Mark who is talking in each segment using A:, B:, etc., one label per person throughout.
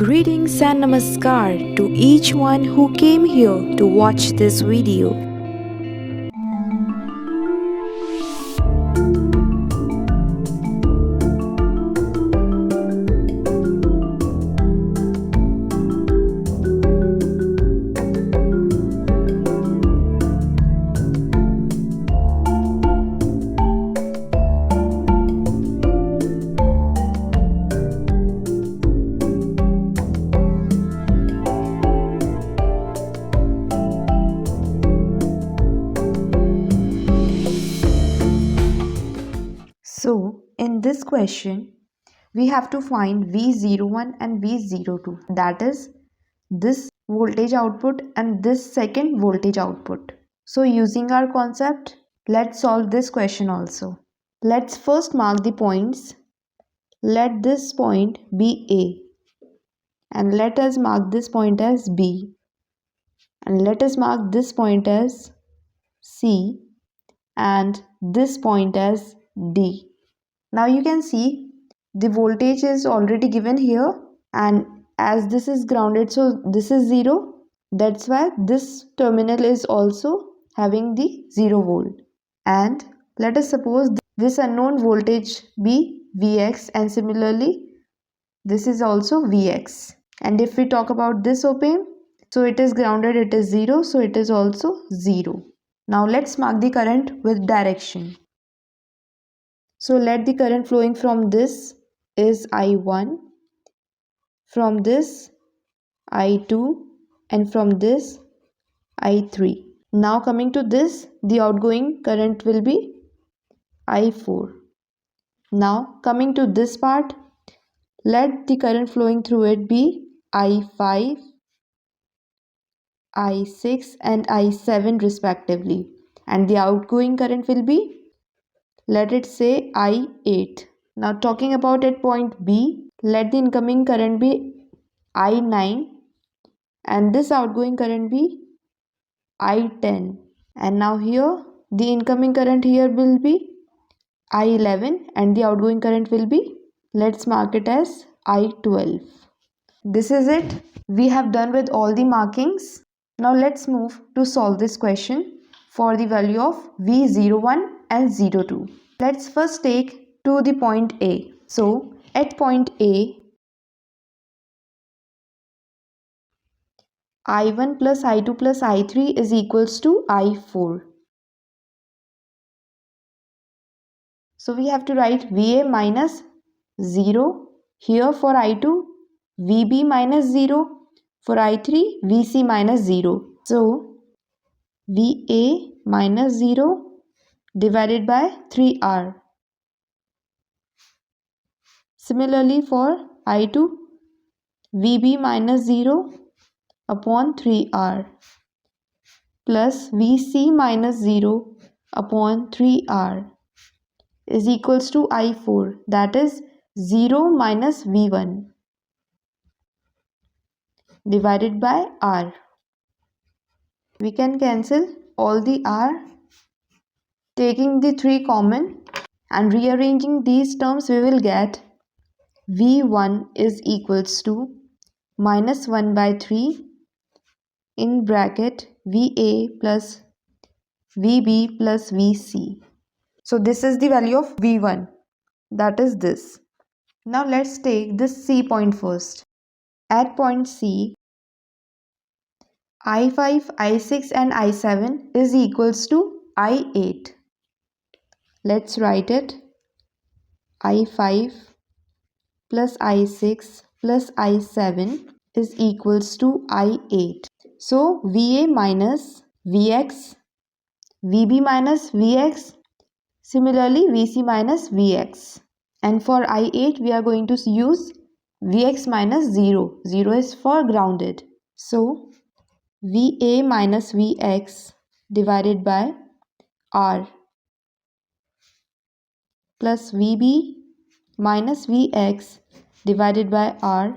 A: Greetings and namaskar to each one who came here to watch this video. So, in this question, we have to find V01 and V02. That is, this voltage output and this second voltage output. So, using our concept, let's solve this question also. Let's first mark the points. Let this point be A, and let us mark this point as B, and let us mark this point as C, and this point as D. Now you can see the voltage is already given here, and as this is grounded, so this is 0. That's why this terminal is also having the 0 volt. And let us suppose this unknown voltage be Vx, and similarly this is also Vx. And if we talk about this op-amp, so it is grounded, it is 0, so it is also 0. Now let's mark the current with direction. So let the current flowing from this is I1, from this I2, and from this I3. Now coming to this, the outgoing current will be I4. Now coming to this part, let the current flowing through it be I5, I6 and I7 respectively. And the outgoing current will be, let it say, I8. Now talking about at point B, let the incoming current be I9 and this outgoing current be I10. And now here the incoming current here will be I11 and the outgoing current will be, let's mark it as I12. This is it. We have done with all the markings. Now let's move to solve this question for the value of V01 and 02. Let's first take to the point A. So at point A, I1 plus I2 plus I3 is equals to I4. So we have to write VA minus 0 here for I2, VB minus 0 for I3, VC minus 0. So VA minus 0 divided by 3R. Similarly for I2, VB minus 0 upon 3R plus VC minus 0 upon 3R is equals to I4, that is 0 minus V1 divided by R. We can cancel all the R, taking the 3 common and rearranging these terms, we will get V1 is equals to minus 1 by 3 in bracket VA plus VB plus VC. So this is the value of V1, that is this. Now let's take this C point first. At point C, I5, I6 and I7 is equals to I8. Let's write it. I5 plus I6 plus I7 is equals to I8. So VA minus Vx, VB minus Vx, similarly VC minus Vx. And for I8 we are going to use Vx minus 0. 0 is for grounded. So VA minus Vx divided by R plus VB minus Vx divided by R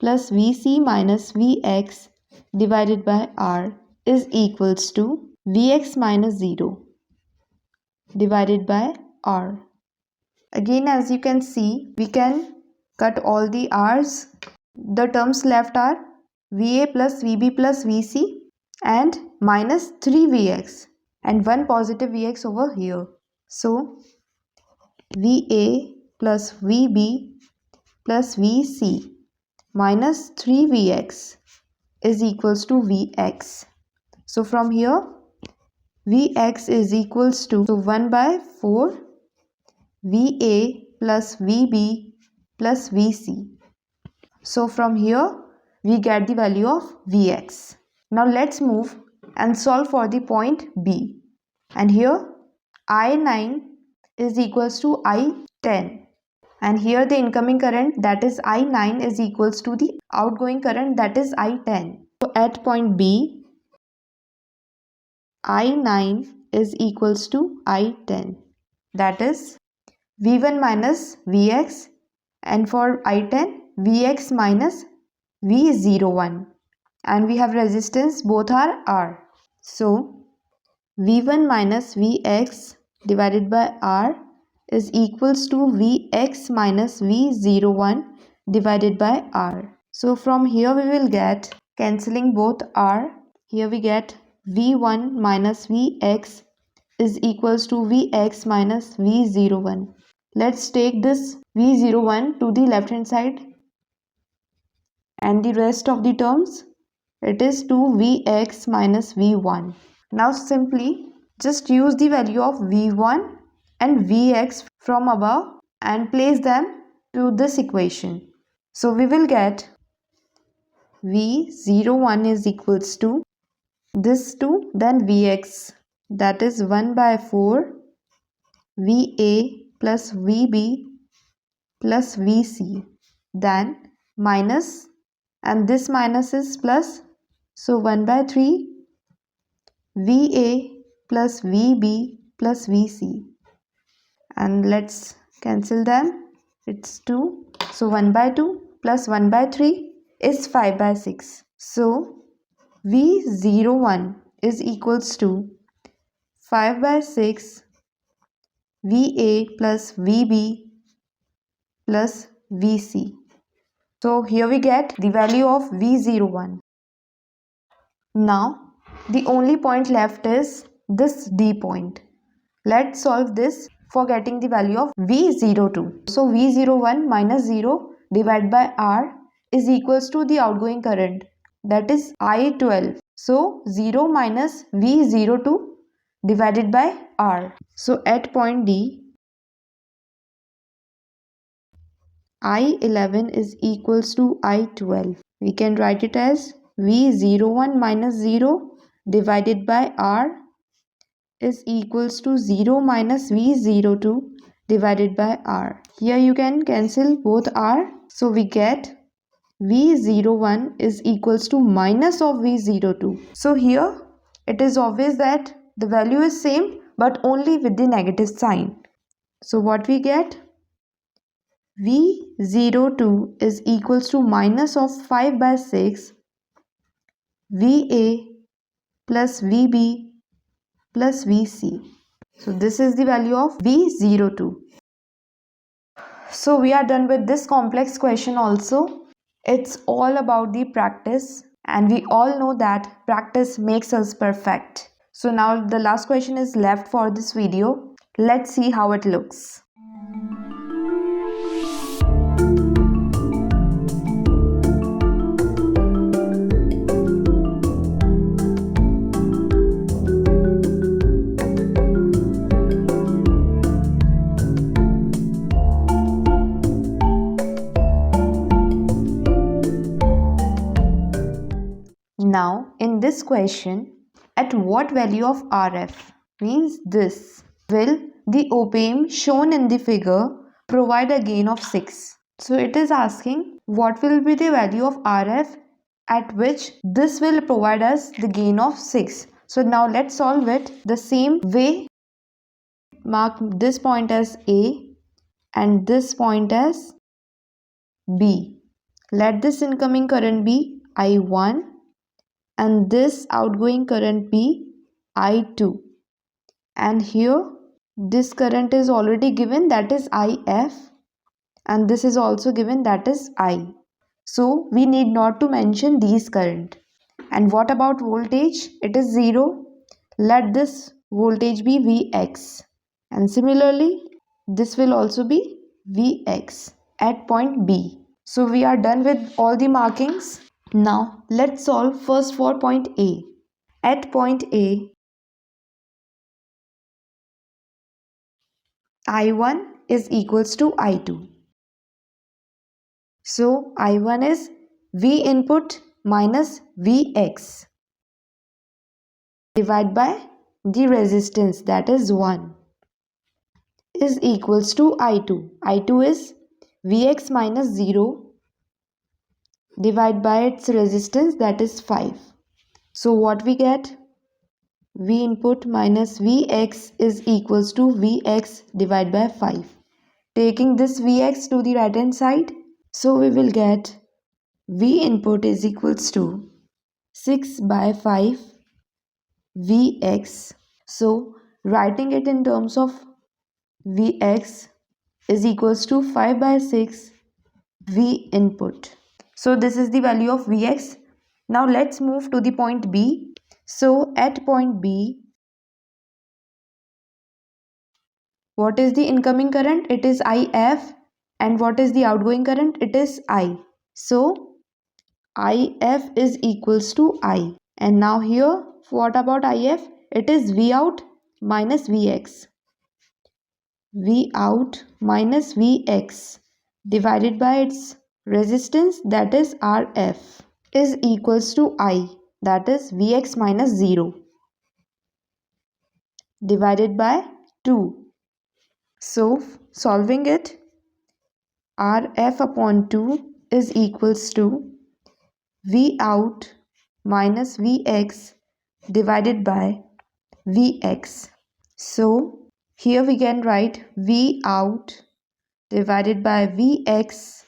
A: plus Vc minus Vx divided by R is equals to Vx minus 0 divided by R. Again, as you can see, we can cut all the R's the terms left are VA plus VB plus VC and minus 3Vx and one positive Vx over here. So VA plus VB plus VC minus 3Vx is equals to Vx. So from here Vx is equals to 1 by 4 VA plus VB plus VC. So from here we get the value of Vx. Now let's move and solve for the point B. And here I9 is equals to I10. And here the incoming current, that is I9, is equals to the outgoing current, that is I10. So at point B, I9 is equals to I10. That is V1 minus Vx, and for I10, Vx minus V01. And we have resistance, both are R. So V1 minus Vx divided by R is equals to Vx minus V01 divided by R. So from here we will get, cancelling both R, here we get V1 minus Vx is equals to Vx minus V01. Let's take this V01 to the left hand side and the rest of the terms, it is 2Vx minus V1. Now simply just use the value of V1 and Vx from above and place them to this equation. So we will get V01 is equals to this 2, then Vx, that is 1 by 4 Va plus Vb plus Vc, then minus, and this minus is plus, so 1 by 3 Va plus Vb plus Vc, and let's cancel them, it's 2, so 1 by 2 plus 1 by 3 is 5 by 6. So V01 is equals to 5 by 6 Va plus Vb plus Vc. So here we get the value of V01. Now the only point left is this D point. Let's solve this for getting the value of V02. So V01 minus 0 divided by R is equals to the outgoing current, that is I12. So 0 minus V02 divided by R. So at point D, I11 is equals to I12. We can write it as V01 minus 0 divided by R is equals to 0 minus V02 divided by R. Here you can cancel both R. So we get V01 is equals to minus of V02. So here it is obvious that the value is same but only with the negative sign. So what we get? V02 is equals to minus of 5 by 6 Va plus Vb plus Vc. So this is the value of V02. So we are done with this complex question also. It's all about the practice, and we all know that practice makes us perfect. So now the last question is left for this video. Let's see how it looks. Now in this question, at what value of RF, means this, will the op-amp shown in the figure provide a gain of 6? So it is asking what will be the value of RF at which this will provide us the gain of 6. So now let's solve it the same way. Mark this point as A and this point as B. Let this incoming current be I1 and this outgoing current be I2, and here this current is already given, that is IF, and this is also given, that is I. So we need not to mention these current. And what about voltage? It is 0. Let this voltage be Vx. And similarly, this will also be Vx at point B. So we are done with all the markings. Now let's solve first for point A. At point A, I1 is equals to I2. So I1 is V input minus Vx divided by the resistance, that is 1, is equals to I2. I2 is Vx minus 0 divided by its resistance, that is 5. So what we get? V input minus Vx is equals to Vx divided by 5. Taking this Vx to the right hand side, so we will get V input is equals to 6 by 5 Vx. So writing it in terms of Vx is equals to 5 by 6 V input. So this is the value of Vx. Now let's move to the point B. So at point B, what is the incoming current? It is IF. And what is the outgoing current? It is I. So IF is equals to I. And now here, what about IF? It is V out minus Vx. V out minus Vx divided by its resistance, that is Rf, is equals to I, that is Vx minus 0 divided by 2. So solving it, Rf upon 2 is equals to V out minus Vx divided by Vx. So here we can write V out divided by Vx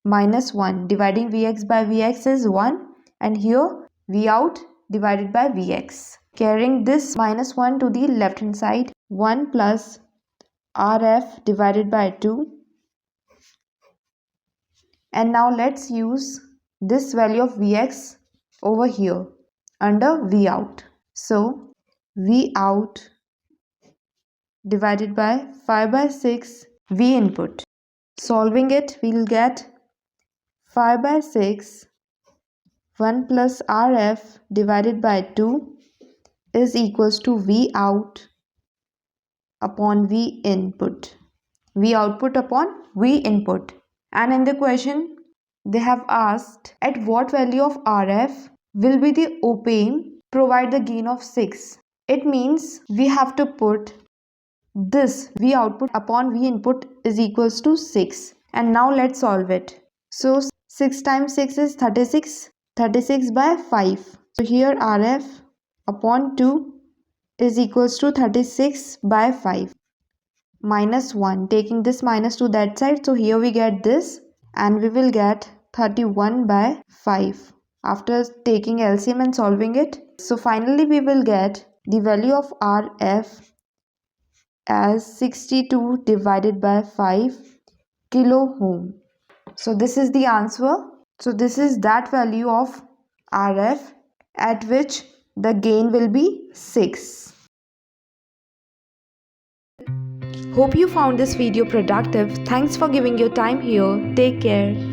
A: minus 1. Dividing Vx by Vx is 1, and here V out divided by Vx. Carrying this minus 1 to the left hand side, 1 plus Rf divided by 2. And now let's use this value of Vx over here under V out. So V out divided by 5 by 6 V input. Solving it, we'll get 5 by 6 1 plus Rf divided by 2 is equals to V out upon V input. V output upon V input. And in the question, they have asked at what value of Rf will be the op-amp provide the gain of 6. It means we have to put this V output upon V input is equals to 6. And now let's solve it. So 6 times 6 is 36. 36 by 5. So here Rf upon 2 is equals to 36 by 5 minus 1. Taking this minus to that side. So here we get this and we will get 31 by 5 after taking LCM and solving it. So finally we will get the value of Rf as 62 divided by 5 kilo ohm. So this is the answer. So this is that value of Rf at which the gain will be 6. Hope you found this video productive. Thanks for giving your time here. Take care.